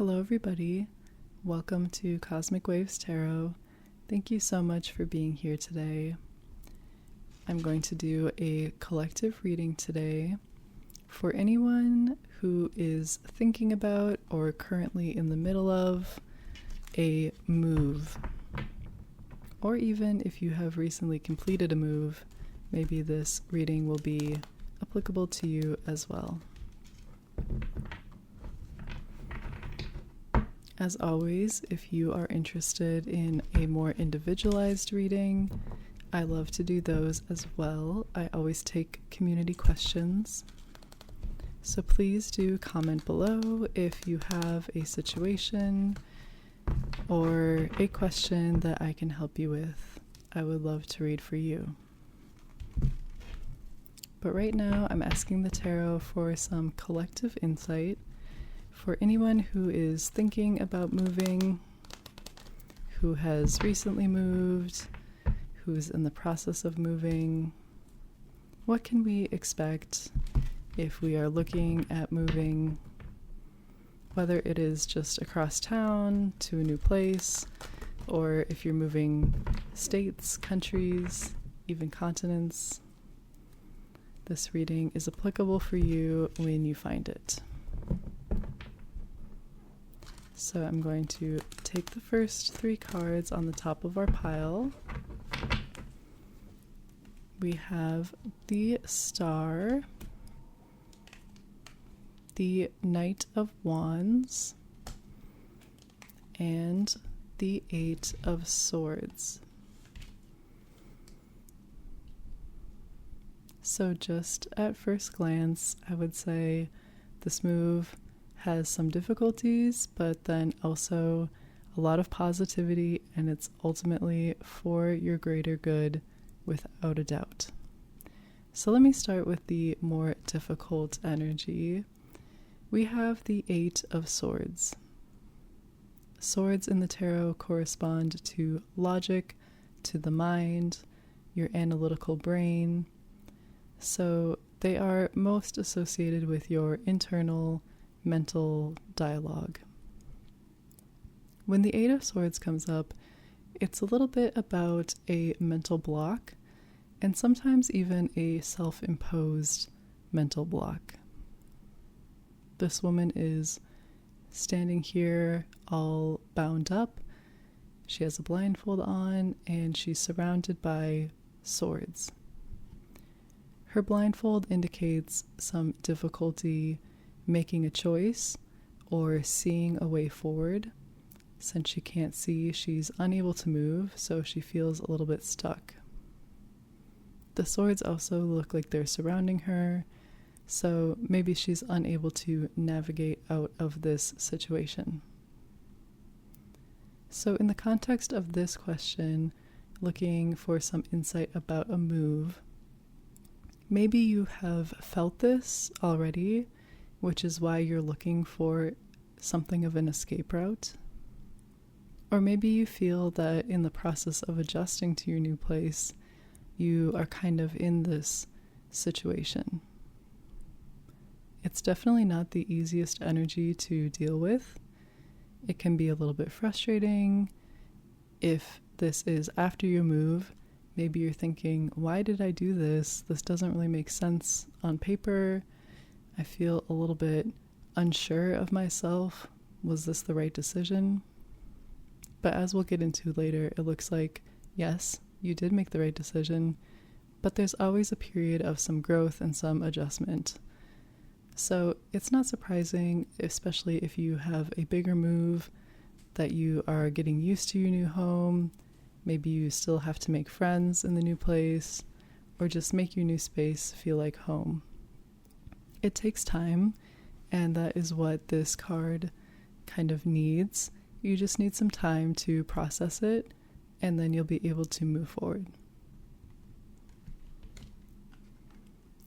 Hello everybody, welcome to Cosmic Waves Tarot. Thank you so much for being here today. I'm going to do a collective reading today for anyone who is thinking about or currently in the middle of a move. Or even if you have recently completed a move, maybe this reading will be applicable to you as well. As always, if you are interested in a more individualized reading, I love to do those as well. I always take community questions. So please do comment below if you have a situation or a question that I can help you with. I would love to read for you. But right now, I'm asking the tarot for some collective insight for anyone who is thinking about moving, who has recently moved, who's in the process of moving. What can we expect if we are looking at moving, whether it is just across town to a new place, or if you're moving states, countries, even continents? This reading is applicable for you when you find it. So I'm going to take the first three cards on the top of our pile. We have the Star, the Knight of Wands, and the Eight of Swords. So just at first glance, I would say this move has some difficulties, but then also a lot of positivity, and it's ultimately for your greater good without a doubt. So let me start with the more difficult energy. We have the Eight of Swords. Swords in the tarot correspond to logic, to the mind, your analytical brain. So they are most associated with your internal mental dialogue. When the Eight of Swords comes up, it's a little bit about a mental block, and sometimes even a self-imposed mental block. This woman is standing here all bound up. She has a blindfold on, and she's surrounded by swords. Her blindfold indicates some difficulty making a choice or seeing a way forward. Since she can't see, she's unable to move, so she feels a little bit stuck. The swords also look like they're surrounding her, so maybe she's unable to navigate out of this situation. So in the context of this question, looking for some insight about a move, maybe you have felt this already, which is why you're looking for something of an escape route. Or maybe you feel that in the process of adjusting to your new place, you are kind of in this situation. It's definitely not the easiest energy to deal with. It can be a little bit frustrating. If this is after you move, maybe you're thinking, why did I do this? This doesn't really make sense on paper. I feel a little bit unsure of myself. Was this the right decision? But as we'll get into later, it looks like, yes, you did make the right decision, but there's always a period of some growth and some adjustment. So it's not surprising, especially if you have a bigger move, that you are getting used to your new home. Maybe you still have to make friends in the new place, or just make your new space feel like home. It takes time, and that is what this card kind of needs. You just need some time to process it, and then you'll be able to move forward.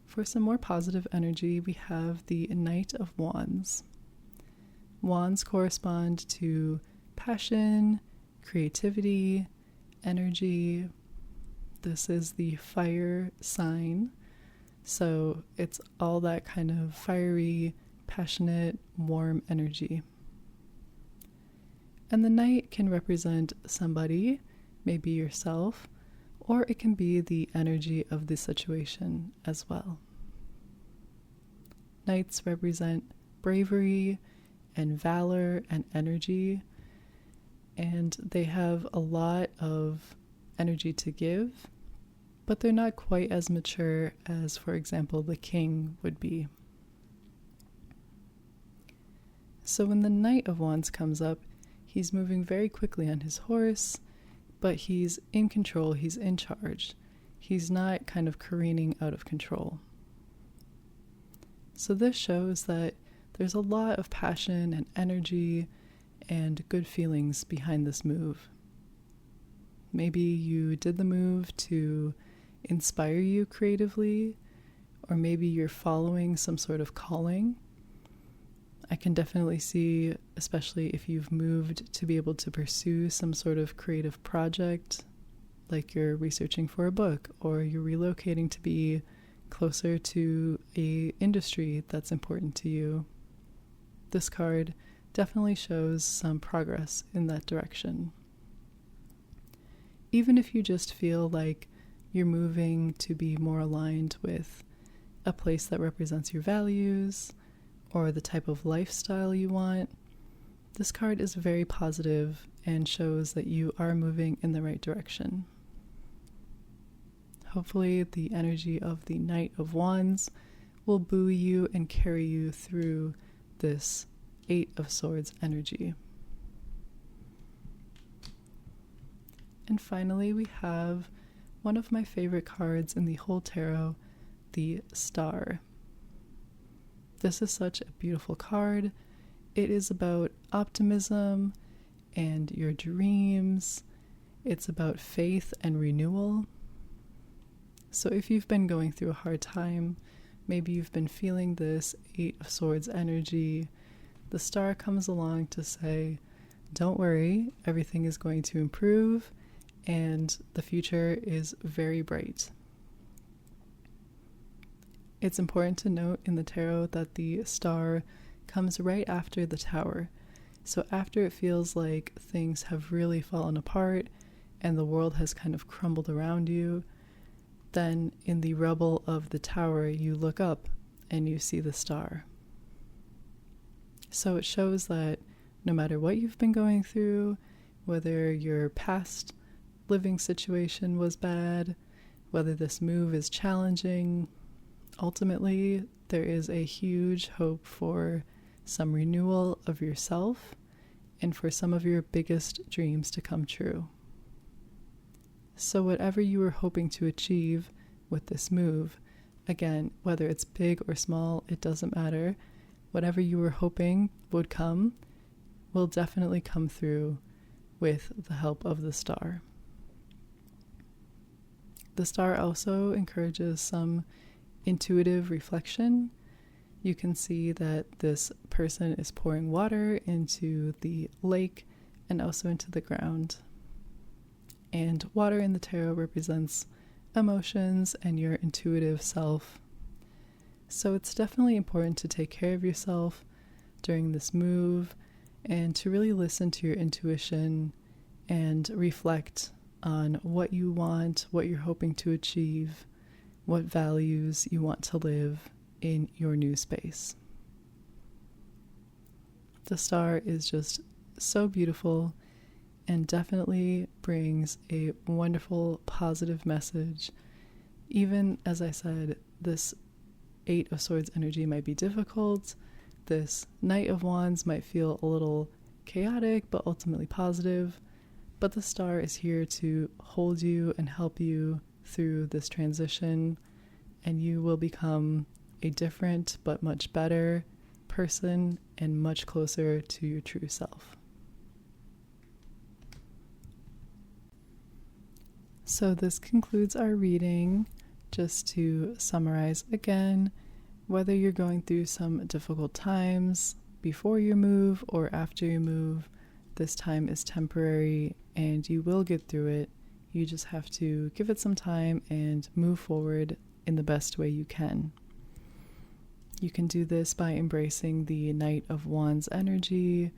For some more positive energy, we have the Knight of Wands. Wands correspond to passion, creativity, energy. This is the fire sign. So it's all that kind of fiery, passionate, warm energy. And the Knight can represent somebody, maybe yourself, or it can be the energy of the situation as well. Knights represent bravery and valor and energy, and they have a lot of energy to give, but they're not quite as mature as, for example, the King would be. So when the Knight of Wands comes up, he's moving very quickly on his horse, but he's in control, he's in charge. He's not kind of careening out of control. So this shows that there's a lot of passion and energy and good feelings behind this move. Maybe you did the move to inspire you creatively, or maybe you're following some sort of calling. I can definitely see, especially if you've moved to be able to pursue some sort of creative project, like you're researching for a book, or you're relocating to be closer to an industry that's important to you. This card definitely shows some progress in that direction. Even if you just feel like you're moving to be more aligned with a place that represents your values, or the type of lifestyle you want, this card is very positive and shows that you are moving in the right direction. Hopefully, the energy of the Knight of Wands will buoy you and carry you through this Eight of Swords energy. And finally, we have one of my favorite cards in the whole tarot, the Star. This is such a beautiful card. It is about optimism and your dreams. It's about faith and renewal. So if you've been going through a hard time, maybe you've been feeling this Eight of Swords energy, the Star comes along to say, don't worry, everything is going to improve and the future is very bright. It's important to note in the tarot that the Star comes right after the Tower. So after it feels like things have really fallen apart and the world has kind of crumbled around you, then in the rubble of the Tower, you look up and you see the Star. So it shows that no matter what you've been going through, whether your past living situation was bad, whether this move is challenging, ultimately, there is a huge hope for some renewal of yourself and for some of your biggest dreams to come true. So whatever you were hoping to achieve with this move, again, whether it's big or small, it doesn't matter. Whatever you were hoping would come will definitely come through with the help of the Star. The Star also encourages some intuitive reflection. You can see that this person is pouring water into the lake and also into the ground. And water in the tarot represents emotions and your intuitive self. So it's definitely important to take care of yourself during this move and to really listen to your intuition and reflect on what you want, what you're hoping to achieve, what values you want to live in your new space. The Star is just so beautiful and definitely brings a wonderful, positive message. Even, as I said, this Eight of Swords energy might be difficult. This Knight of Wands might feel a little chaotic, but ultimately positive. But the Star is here to hold you and help you through this transition, and you will become a different but much better person and much closer to your true self. So this concludes our reading. Just to summarize again, whether you're going through some difficult times before you move or after you move, this time is temporary and you will get through it. You just have to give it some time and move forward in the best way you can. You can do this by embracing the Knight of Wands energy,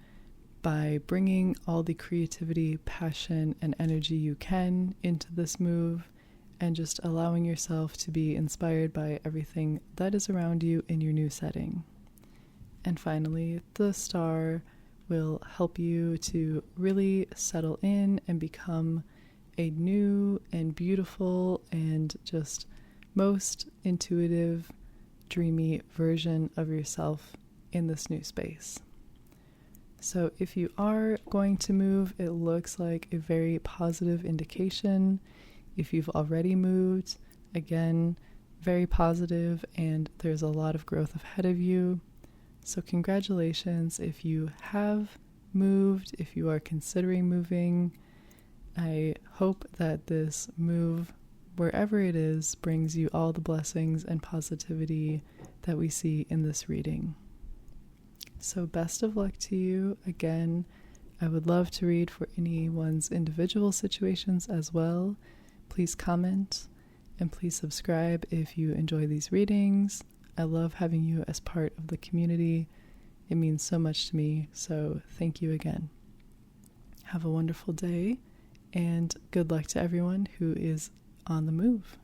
by bringing all the creativity, passion, and energy you can into this move, and just allowing yourself to be inspired by everything that is around you in your new setting. And finally, the star will help you to really settle in and become a new and beautiful and just most intuitive, dreamy version of yourself in this new space. So if you are going to move, it looks like a very positive indication. If you've already moved, again, very positive, and there's a lot of growth ahead of you. So congratulations if you have moved, if you are considering moving. I hope that this move, wherever it is, brings you all the blessings and positivity that we see in this reading. So best of luck to you. Again, I would love to read for anyone's individual situations as well. Please comment and please subscribe if you enjoy these readings. I love having you as part of the community. It means so much to me, so thank you again. Have a wonderful day, and good luck to everyone who is on the move.